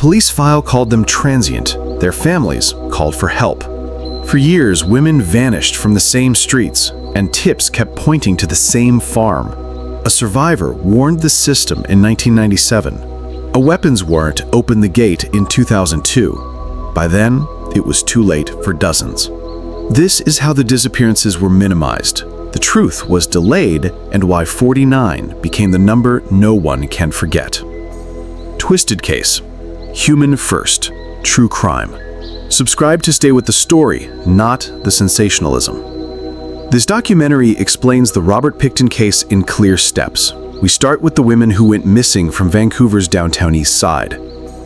police file called them transient. Their families called for help. For years, women vanished from the same streets, and tips kept pointing to the same farm. A survivor warned the system in 1997. A weapons warrant opened the gate in 2002. By then, it was too late for dozens. This is how the disappearances were minimized. The truth was delayed, and why 49 became the number no one can forget. Twisted Case. Human first. True crime. Subscribe to stay with the story, not the sensationalism. This documentary explains the Robert Pickton case in clear steps. We start with the women who went missing from Vancouver's downtown Eastside.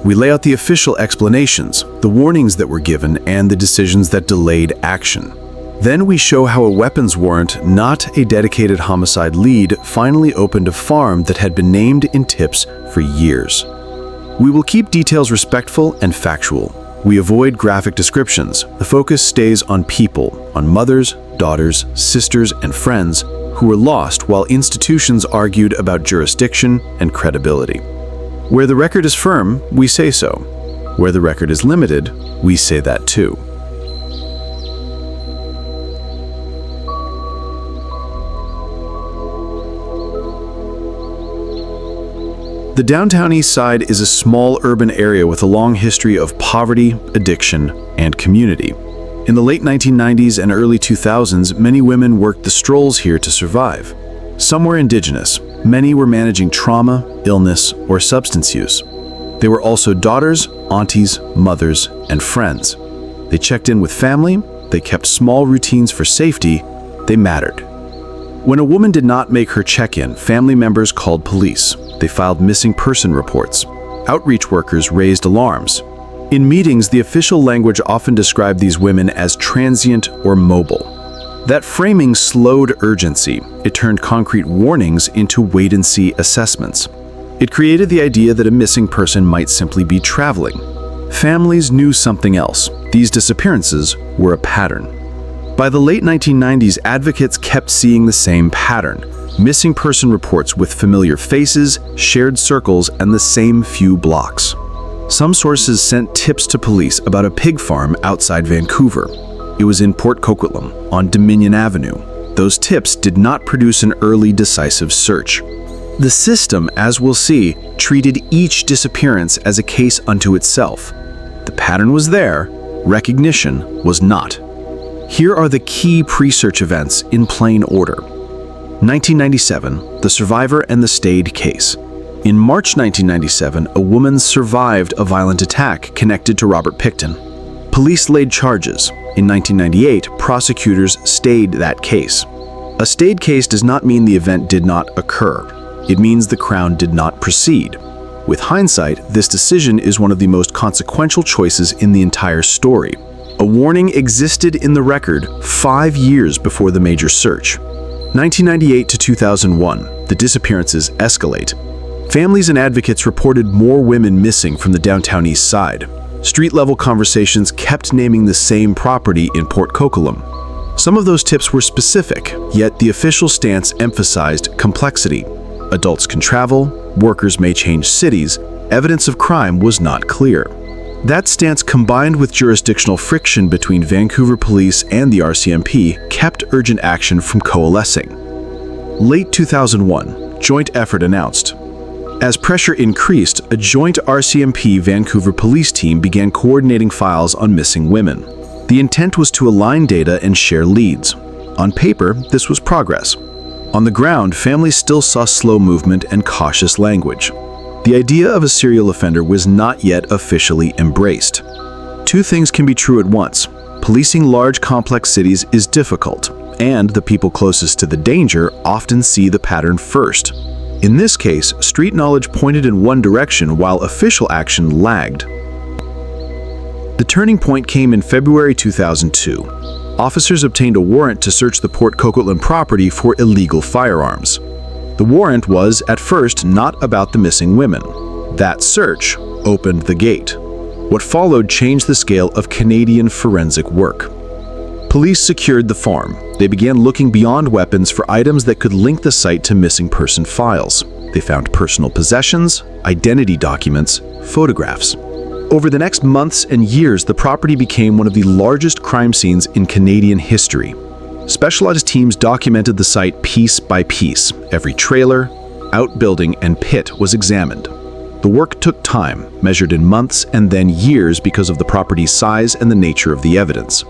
We lay out the official explanations, the warnings that were given, and the decisions that delayed action. Then we show how a weapons warrant, not a dedicated homicide lead, finally opened a farm that had been named in tips for years. We will keep details respectful and factual. We avoid graphic descriptions. The focus stays on people, on mothers, daughters, sisters, and friends who were lost while institutions argued about jurisdiction and credibility. Where the record is firm, we say so. Where the record is limited, we say that too. The downtown East Side is a small urban area with a long history of poverty, addiction, and community. In the late 1990s and early 2000s, many women worked the strolls here to survive. Some were indigenous. Many were managing trauma, illness, or substance use. They were also daughters, aunties, mothers, and friends. They checked in with family, they kept small routines for safety, they mattered. When a woman did not make her check-in, family members called police. They filed missing person reports. Outreach workers raised alarms. In meetings, the official language often described these women as transient or mobile. That framing slowed urgency. It turned concrete warnings into wait-and-see assessments. It created the idea that a missing person might simply be traveling. Families knew something else. These disappearances were a pattern. By the late 1990s, advocates kept seeing the same pattern. Missing person reports with familiar faces, shared circles, and the same few blocks. Some sources sent tips to police about a pig farm outside Vancouver. It was in Port Coquitlam, on Dominion Avenue. Those tips did not produce an early decisive search. The system, as we'll see, treated each disappearance as a case unto itself. The pattern was there, recognition was not. Here are the key pre-search events in plain order. 1997, the survivor and the stayed case. In March 1997, a woman survived a violent attack connected to Robert Pickton. Police laid charges. In 1998, prosecutors stayed that case. A stayed case does not mean the event did not occur. It means the Crown did not proceed. With hindsight, this decision is one of the most consequential choices in the entire story. A warning existed in the record 5 years before the major search. 1998 to 2001, the disappearances escalate. Families and advocates reported more women missing from the downtown East Side. Street-level conversations kept naming the same property in Port Coquitlam. Some of those tips were specific, yet the official stance emphasized complexity. Adults can travel, workers may change cities, evidence of crime was not clear. That stance, combined with jurisdictional friction between Vancouver police and the RCMP, kept urgent action from coalescing. Late 2001, joint effort announced. As pressure increased, a joint RCMP Vancouver police team began coordinating files on missing women. The intent was to align data and share leads. On paper, this was progress. On the ground, families still saw slow movement and cautious language. The idea of a serial offender was not yet officially embraced. Two things can be true at once. Policing large, complex cities is difficult, and the people closest to the danger often see the pattern first. In this case, street knowledge pointed in one direction while official action lagged. The turning point came in February 2002. Officers obtained a warrant to search the Port Coquitlam property for illegal firearms. The warrant was, at first, not about the missing women. That search opened the gate. What followed changed the scale of Canadian forensic work. Police secured the farm. They began looking beyond weapons for items that could link the site to missing person files. They found personal possessions, identity documents, photographs. Over the next months and years, the property became one of the largest crime scenes in Canadian history. Specialized teams documented the site piece by piece. Every trailer, outbuilding, and pit was examined. The work took time, measured in months and then years because of the property's size and the nature of the evidence.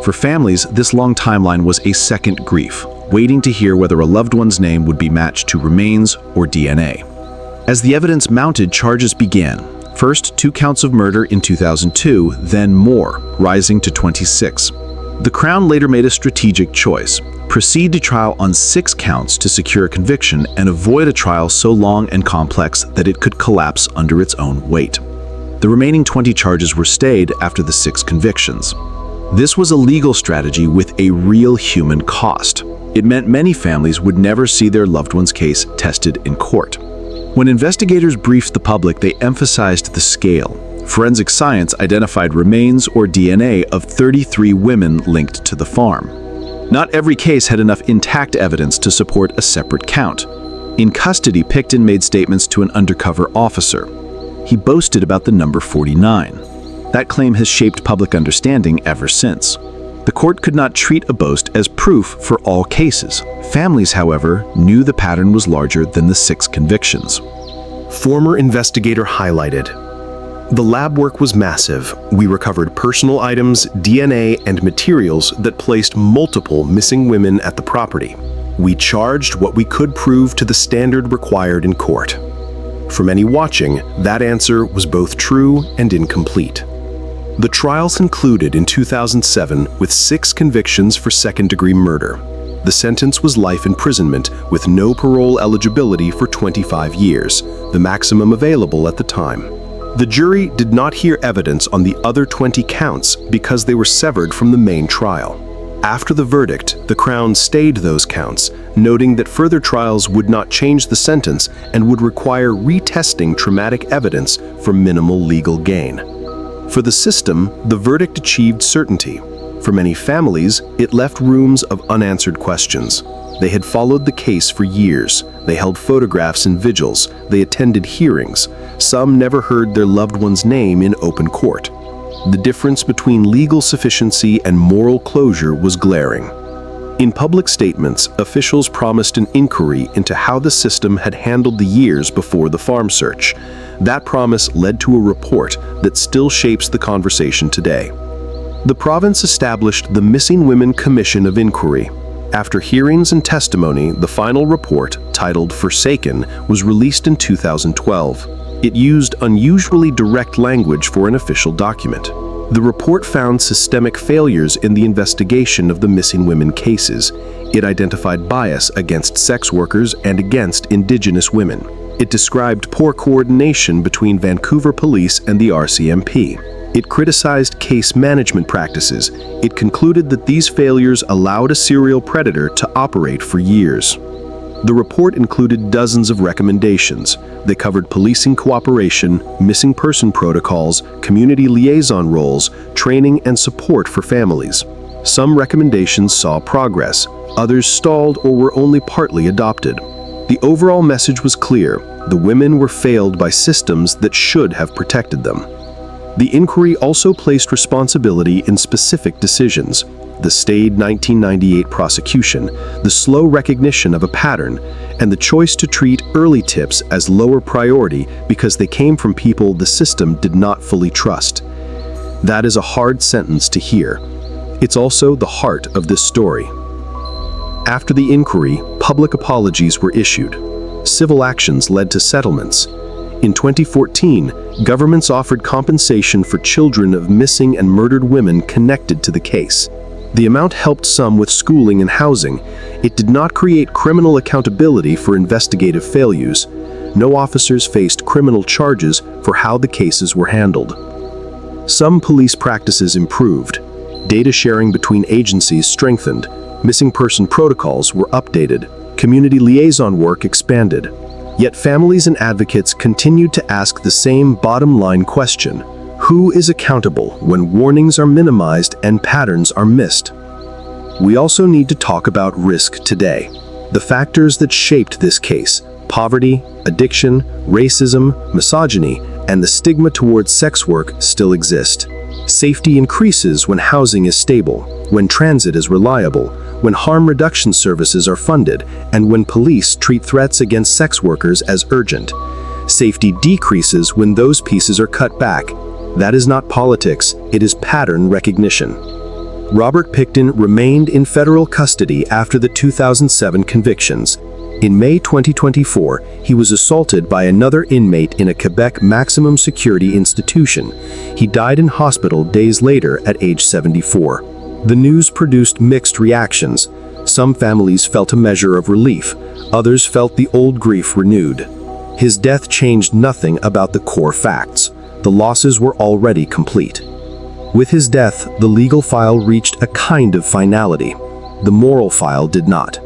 For families, this long timeline was a second grief, waiting to hear whether a loved one's name would be matched to remains or DNA. As the evidence mounted, charges began. First, 2 counts of murder in 2002, then more, rising to 26. The Crown later made a strategic choice: proceed to trial on 6 counts to secure a conviction and avoid a trial so long and complex that it could collapse under its own weight. The remaining 20 charges were stayed after the 6 convictions. This was a legal strategy with a real human cost. It meant many families would never see their loved one's case tested in court. When investigators briefed the public, they emphasized the scale. Forensic science identified remains or DNA of 33 women linked to the farm. Not every case had enough intact evidence to support a separate count. In custody, Pickton made statements to an undercover officer. He boasted about the number 49. That claim has shaped public understanding ever since. The court could not treat a boast as proof for all cases. Families, however, knew the pattern was larger than the 6 convictions. Former investigator highlighted, "The lab work was massive. We recovered personal items, DNA, and materials that placed multiple missing women at the property. We charged what we could prove to the standard required in court." For many watching, that answer was both true and incomplete. The trials concluded in 2007 with 6 convictions for second-degree murder. The sentence was life imprisonment with no parole eligibility for 25 years, the maximum available at the time. The jury did not hear evidence on the other 20 counts because they were severed from the main trial. After the verdict, the Crown stayed those counts, noting that further trials would not change the sentence and would require retesting traumatic evidence for minimal legal gain. For the system, the verdict achieved certainty. For many families, it left rooms of unanswered questions. They had followed the case for years. They held photographs and vigils. They attended hearings. Some never heard their loved one's name in open court. The difference between legal sufficiency and moral closure was glaring. In public statements, officials promised an inquiry into how the system had handled the years before the farm search. That promise led to a report that still shapes the conversation today. The province established the Missing Women Commission of Inquiry. After hearings and testimony, the final report, titled Forsaken, was released in 2012. It used unusually direct language for an official document. The report found systemic failures in the investigation of the missing women cases. It identified bias against sex workers and against Indigenous women. It described poor coordination between Vancouver police and the RCMP. It criticized case management practices. It concluded that these failures allowed a serial predator to operate for years. The report included dozens of recommendations. They covered policing cooperation, missing person protocols, community liaison roles, training and support for families. Some recommendations saw progress, others stalled or were only partly adopted. The overall message was clear: the women were failed by systems that should have protected them. The inquiry also placed responsibility in specific decisions: the stayed 1998 prosecution, the slow recognition of a pattern, and the choice to treat early tips as lower priority because they came from people the system did not fully trust. That is a hard sentence to hear. It's also the heart of this story. After the inquiry, public apologies were issued. Civil actions led to settlements. In 2014, governments offered compensation for children of missing and murdered women connected to the case. The amount helped some with schooling and housing. It did not create criminal accountability for investigative failures. No officers faced criminal charges for how the cases were handled. Some police practices improved. Data sharing between agencies strengthened. Missing person protocols were updated. Community liaison work expanded. Yet families and advocates continued to ask the same bottom-line question: who is accountable when warnings are minimized and patterns are missed? We also need to talk about risk today. The factors that shaped this case: poverty, addiction, racism, misogyny, and the stigma towards sex work still exists. Safety increases when housing is stable, when transit is reliable, when harm reduction services are funded, and when police treat threats against sex workers as urgent. Safety decreases when those pieces are cut back. That is not politics, it is pattern recognition. Robert Pickton remained in federal custody after the 2007 convictions. In May 2024, he was assaulted by another inmate in a Quebec maximum security institution. He died in hospital days later at age 74. The news produced mixed reactions. Some families felt a measure of relief, others felt the old grief renewed. His death changed nothing about the core facts. The losses were already complete. With his death, the legal file reached a kind of finality. The moral file did not.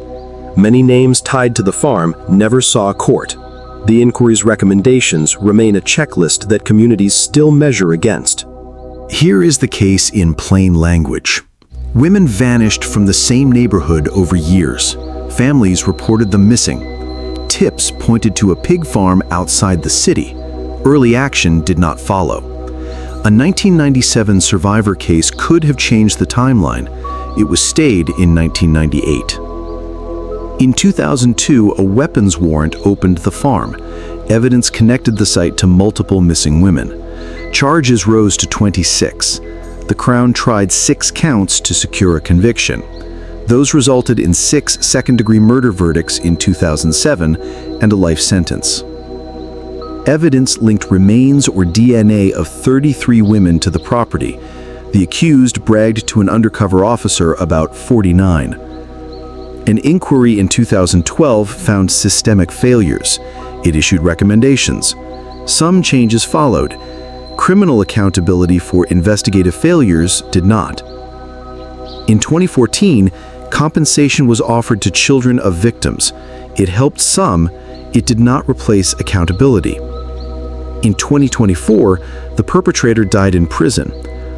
Many names tied to the farm never saw a court. The inquiry's recommendations remain a checklist that communities still measure against. Here is the case in plain language. Women vanished from the same neighborhood over years. Families reported them missing. Tips pointed to a pig farm outside the city. Early action did not follow. A 1997 survivor case could have changed the timeline. It was stayed in 1998. In 2002, a weapons warrant opened the farm. Evidence connected the site to multiple missing women. Charges rose to 26. The Crown tried 6 counts to secure a conviction. Those resulted in 6 second-degree murder verdicts in 2007 and a life sentence. Evidence linked remains or DNA of 33 women to the property. The accused bragged to an undercover officer about 49. An inquiry in 2012 found systemic failures. It issued recommendations. Some changes followed. Criminal accountability for investigative failures did not. In 2014, compensation was offered to children of victims. It helped some, it did not replace accountability. In 2024, the perpetrator died in prison.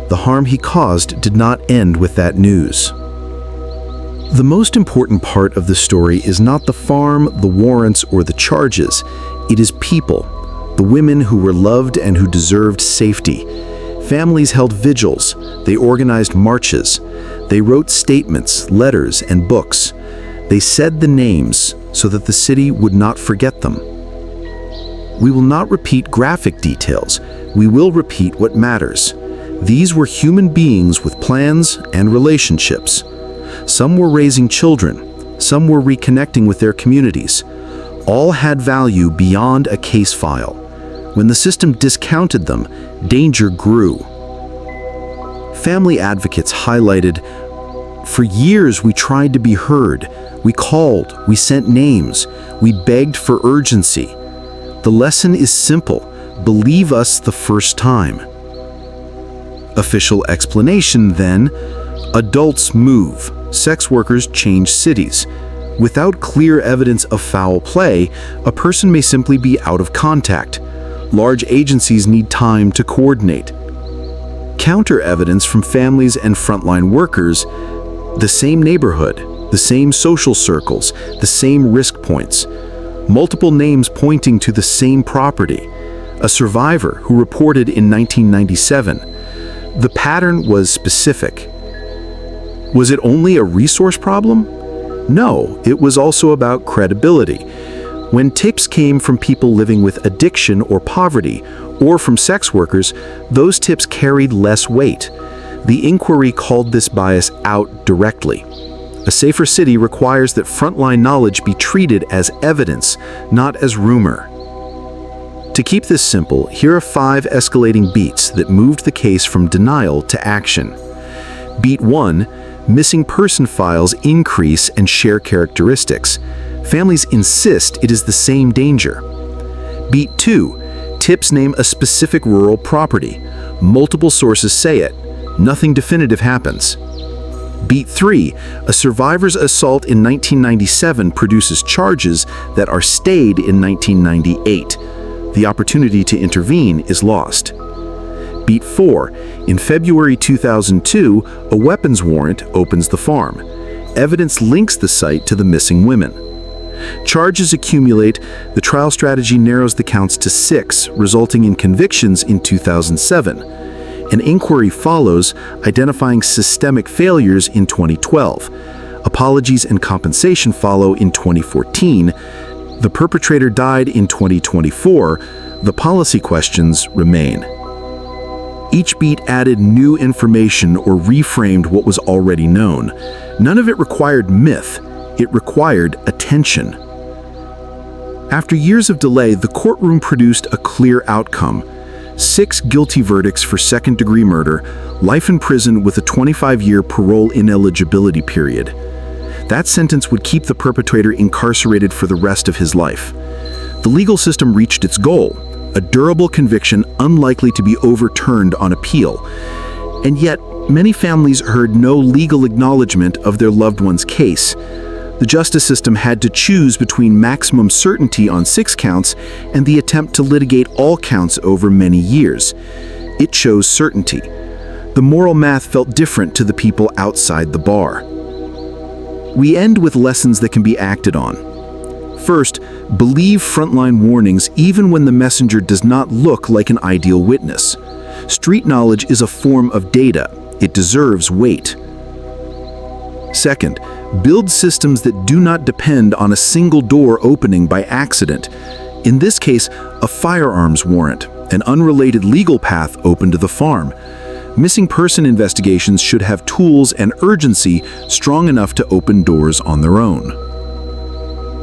The harm he caused did not end with that news. The most important part of the story is not the farm, the warrants, or the charges. It is people, the women who were loved and who deserved safety. Families held vigils. They organized marches. They wrote statements, letters, and books. They said the names so that the city would not forget them. We will not repeat graphic details. We will repeat what matters. These were human beings with plans and relationships. Some were raising children. Some were reconnecting with their communities. All had value beyond a case file. When the system discounted them, danger grew. Family advocates highlighted, "For years we tried to be heard. We called, we sent names, we begged for urgency. The lesson is simple. Believe us the first time." Official explanation then: adults move. Sex workers change cities. Without clear evidence of foul play, a person may simply be out of contact. Large agencies need time to coordinate. Counter evidence from families and frontline workers: the same neighborhood, the same social circles, the same risk points. Multiple names pointing to the same property. A survivor who reported in 1997. The pattern was specific. Was it only a resource problem? No, it was also about credibility. When tips came from people living with addiction or poverty, or from sex workers, those tips carried less weight. The inquiry called this bias out directly. A safer city requires that frontline knowledge be treated as evidence, not as rumor. To keep this simple, here are 5 escalating beats that moved the case from denial to action. Beat 1. Missing person files increase and share characteristics. Families insist it is the same danger. Beat 2. Tips name a specific rural property. Multiple sources say it. Nothing definitive happens. Beat 3. A survivor's assault in 1997 produces charges that are stayed in 1998. The opportunity to intervene is lost. Beat 4. In February 2002, a weapons warrant opens the farm. Evidence links the site to the missing women. Charges accumulate, the trial strategy narrows the counts to 6, resulting in convictions in 2007. An inquiry follows, identifying systemic failures in 2012. Apologies and compensation follow in 2014. The perpetrator died in 2024. The policy questions remain. Each beat added new information or reframed what was already known. None of it required myth, it required attention. After years of delay, the courtroom produced a clear outcome. 6 guilty verdicts for second-degree murder, life in prison with a 25-year parole ineligibility period. That sentence would keep the perpetrator incarcerated for the rest of his life. The legal system reached its goal, a durable conviction unlikely to be overturned on appeal. And yet, many families heard no legal acknowledgement of their loved one's case. The justice system had to choose between maximum certainty on 6 counts and the attempt to litigate all counts over many years. It chose certainty. The moral math felt different to the people outside the bar. We end with lessons that can be acted on. First, believe frontline warnings even when the messenger does not look like an ideal witness. Street knowledge is a form of data. It deserves weight. Second, build systems that do not depend on a single door opening by accident. In this case, a firearms warrant, an unrelated legal path open to the farm. Missing person investigations should have tools and urgency strong enough to open doors on their own.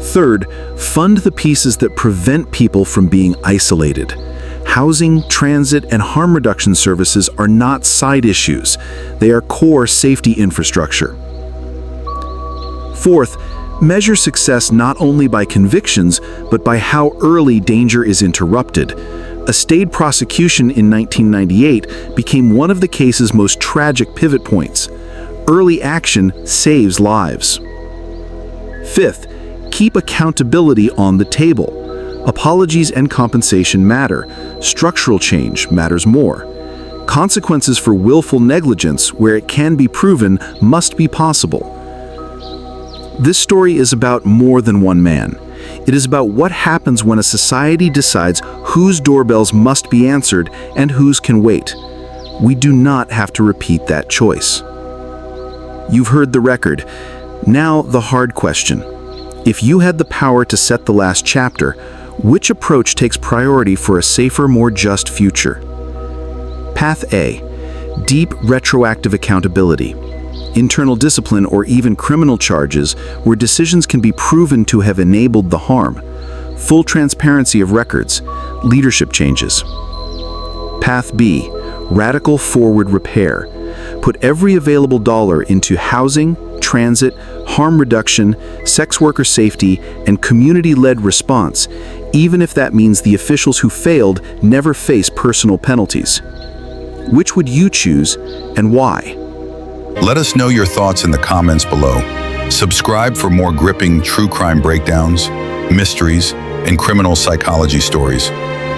Third, fund the pieces that prevent people from being isolated. Housing, transit, and harm reduction services are not side issues. They are core safety infrastructure. Fourth, measure success not only by convictions, but by how early danger is interrupted. A stayed prosecution in 1998 became one of the case's most tragic pivot points. Early action saves lives. Fifth, keep accountability on the table. Apologies and compensation matter. Structural change matters more. Consequences for willful negligence, where it can be proven, must be possible. This story is about more than one man. It is about what happens when a society decides whose doorbells must be answered and whose can wait. We do not have to repeat that choice. You've heard the record. Now the hard question. If you had the power to set the last chapter, which approach takes priority for a safer, more just future? Path A, deep retroactive accountability. Internal discipline or even criminal charges where decisions can be proven to have enabled the harm. Full transparency of records. Leadership changes. Path B, radical forward repair. Put every available dollar into housing, transit, harm reduction, sex worker safety, and community-led response, even if that means the officials who failed never face personal penalties. Which would you choose and why? Let us know your thoughts in the comments below. Subscribe for more gripping true crime breakdowns, mysteries, and criminal psychology stories,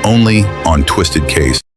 only on Twisted Case.